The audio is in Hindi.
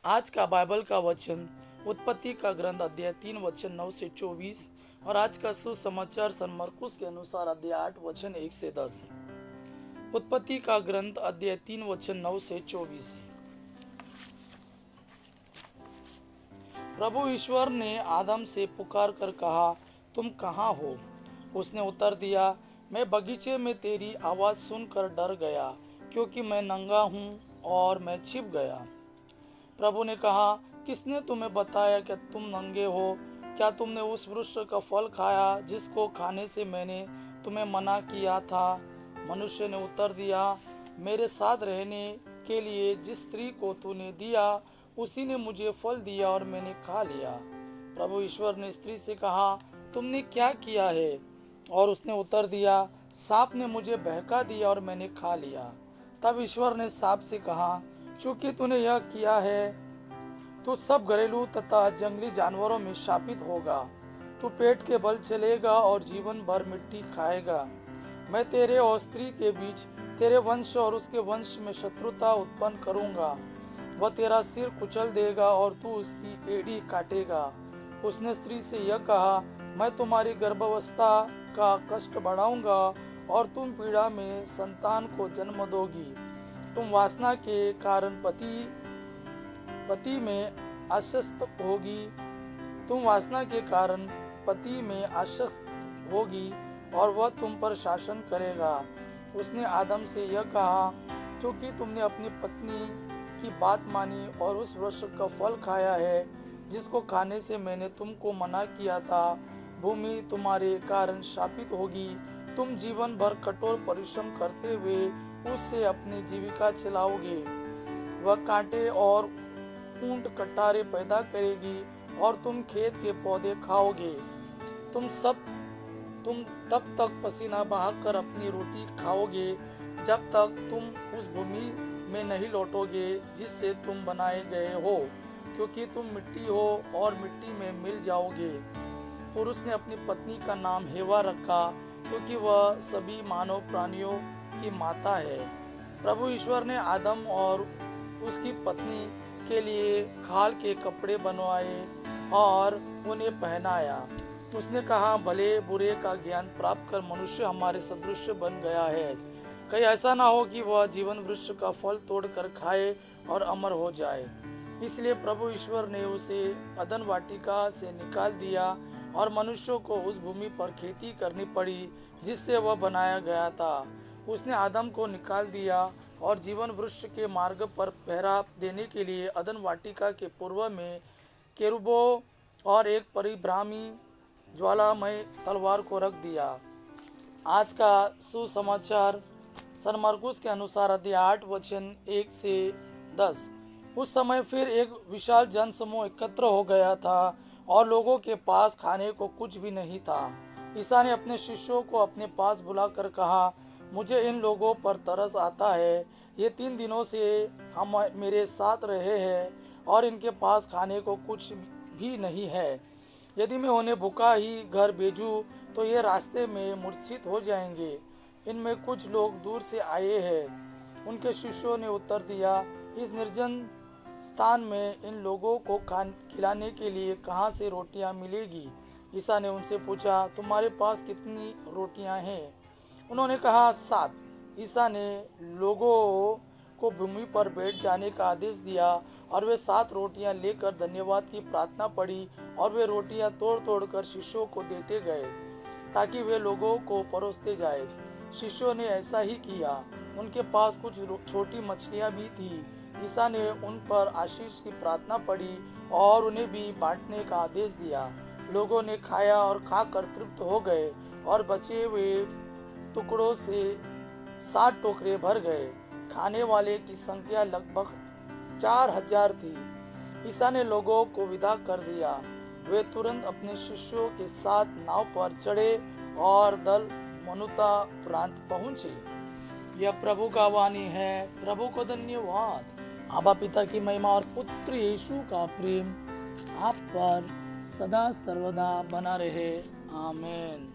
आज का बाइबल का वचन उत्पत्ति का ग्रंथ अध्याय 3 वचन 9 से 24 और आज का सुसमाचार सन मरकुस के अनुसार अध्याय 8 वचन 1 से 10। उत्पत्ति का ग्रंथ अध्याय 3 वचन 9 से 24। प्रभु ईश्वर ने आदम से पुकार कर कहा, तुम कहाँ हो? उसने उत्तर दिया, मैं बगीचे में तेरी आवाज सुनकर डर गया, क्योंकि मैं नंगा हूँ और मैं छिप गया। प्रभु ने कहा, किसने तुम्हें बताया कि तुम नंगे हो? क्या तुमने उस वृक्ष का फल खाया जिसको खाने से मैंने तुम्हें मना किया था? मनुष्य ने उत्तर दिया, मेरे साथ रहने के लिए जिस स्त्री को तूने दिया उसी ने मुझे फल दिया और मैंने खा लिया। प्रभु ईश्वर ने स्त्री से कहा, तुमने क्या किया है? और उसने उत्तर दिया, सांप ने मुझे बहका दिया और मैंने खा लिया। तब ईश्वर ने सांप से कहा, चूंकि तूने यह किया है, तू सब घरेलू तथा जंगली जानवरों में शापित होगा। तू पेट के बल चलेगा और जीवन भर मिट्टी खाएगा। मैं तेरे और स्त्री के बीच, तेरे वंश और उसके वंश में शत्रुता उत्पन्न करूंगा। वह तेरा सिर कुचल देगा और तू उसकी एड़ी काटेगा। उसने स्त्री से यह कहा, मैं तुम्हारी गर्भावस्था का कष्ट बढ़ाऊंगा और तुम पीड़ा में संतान को जन्म दोगी। तुम वासना के कारण पति में आसक्त होगी। तुम वासना के कारण पति में आसक्त होगी और वह तुम पर शासन करेगा। उसने आदम से यह कहा, क्योंकि तुमने अपनी पत्नी की बात मानी और उस वृक्ष का फल खाया है जिसको खाने से मैंने तुमको मना किया था, भूमि तुम्हारे कारण शापित होगी। तुम जीवन भर कठोर परिश्रम करते हुए उससे अपनी जीविका चलाओगे। वह कांटे और ऊंट कटारे पैदा करेगी और तुम खेत के पौधे खाओगे। तुम तुम तब तक पसीना बहाकर अपनी रोटी खाओगे जब तक तुम उस भूमि में नहीं लौटोगे जिससे तुम बनाए गए हो, क्योंकि तुम मिट्टी हो और मिट्टी में मिल जाओगे। पुरुष ने अपनी पत्नी का नाम हेवा रखा, क्योंकि वह सभी मानव प्राणियों की माता है। प्रभु ईश्वर ने आदम और उसकी पत्नी के लिए खाल के कपड़े बनवाए और उन्हें पहनाया। उसने कहा, भले बुरे का ज्ञान प्राप्त कर मनुष्य हमारे सदृश बन गया है। कहीं ऐसा ना हो कि वह जीवन वृक्ष का फल तोड़कर खाए और अमर हो जाए। इसलिए प्रभु ईश्वर ने उसे अदन वाटिका से निकाल दिया और मनुष्यों को उस भूमि पर खेती करनी पड़ी जिससे वह बनाया गया था। उसने आदम को निकाल दिया और जीवन वृक्ष के मार्ग पर पहरा देने के लिए अदन वाटिका के पूर्व में केरुबों और एक परिभ्रामी ज्वालामय तलवार को रख दिया। आज का सुसमाचार सन मरकुस के अनुसार अध्याय 8 वचन 1 से 10। उस समय फिर एक विशाल जनसमूह एकत्र हो गया था और लोगों के पास खाने को कुछ भी नहीं था। ईसा ने अपने शिष्यों को अपने पास बुलाकर कहा, मुझे इन लोगों पर तरस आता है। ये 3 दिनों से हम मेरे साथ रहे हैं और इनके पास खाने को कुछ भी नहीं है। यदि मैं उन्हें भूखा ही घर भेजूं तो ये रास्ते में मूर्छित हो जाएंगे। इनमें कुछ लोग दूर से आए हैं। उनके शिष्यों ने उत्तर दिया, इस निर्जन स्थान में इन लोगों को खिलाने के लिए कहाँ से रोटियां मिलेगी? ईसा ने उनसे पूछा, तुम्हारे पास कितनी रोटियां हैं? उन्होंने कहा, 7। ईसा ने लोगों को भूमि पर बैठ जाने का आदेश दिया और वे 7 रोटियां लेकर धन्यवाद की प्रार्थना पड़ी और वे रोटियां तोड़ तोड़ कर शिष्यों को देते गए ताकि वे लोगों को परोसते जाए। शिष्यों ने ऐसा ही किया। उनके पास कुछ छोटी मछलियां भी थी। ईसा ने उन पर आशीष की प्रार्थना पड़ी और उन्हें भी बांटने का आदेश दिया। लोगों ने खाया और खाकर तृप्त हो गए और बचे हुए टुकड़ों से 7 टोकरे भर गए। खाने वाले की संख्या लगभग 4,000 थी। ईसा ने लोगों को विदा कर दिया। वे तुरंत अपने शिष्यों के साथ नाव पर चढ़े और दल मनुता प्रांत पहुंचे। यह प्रभु का वाणी है। प्रभु को धन्यवाद। आबा पिता की महिमा और पुत्र यीशु का प्रेम आप पर सदा सर्वदा बना रहे। आमीन।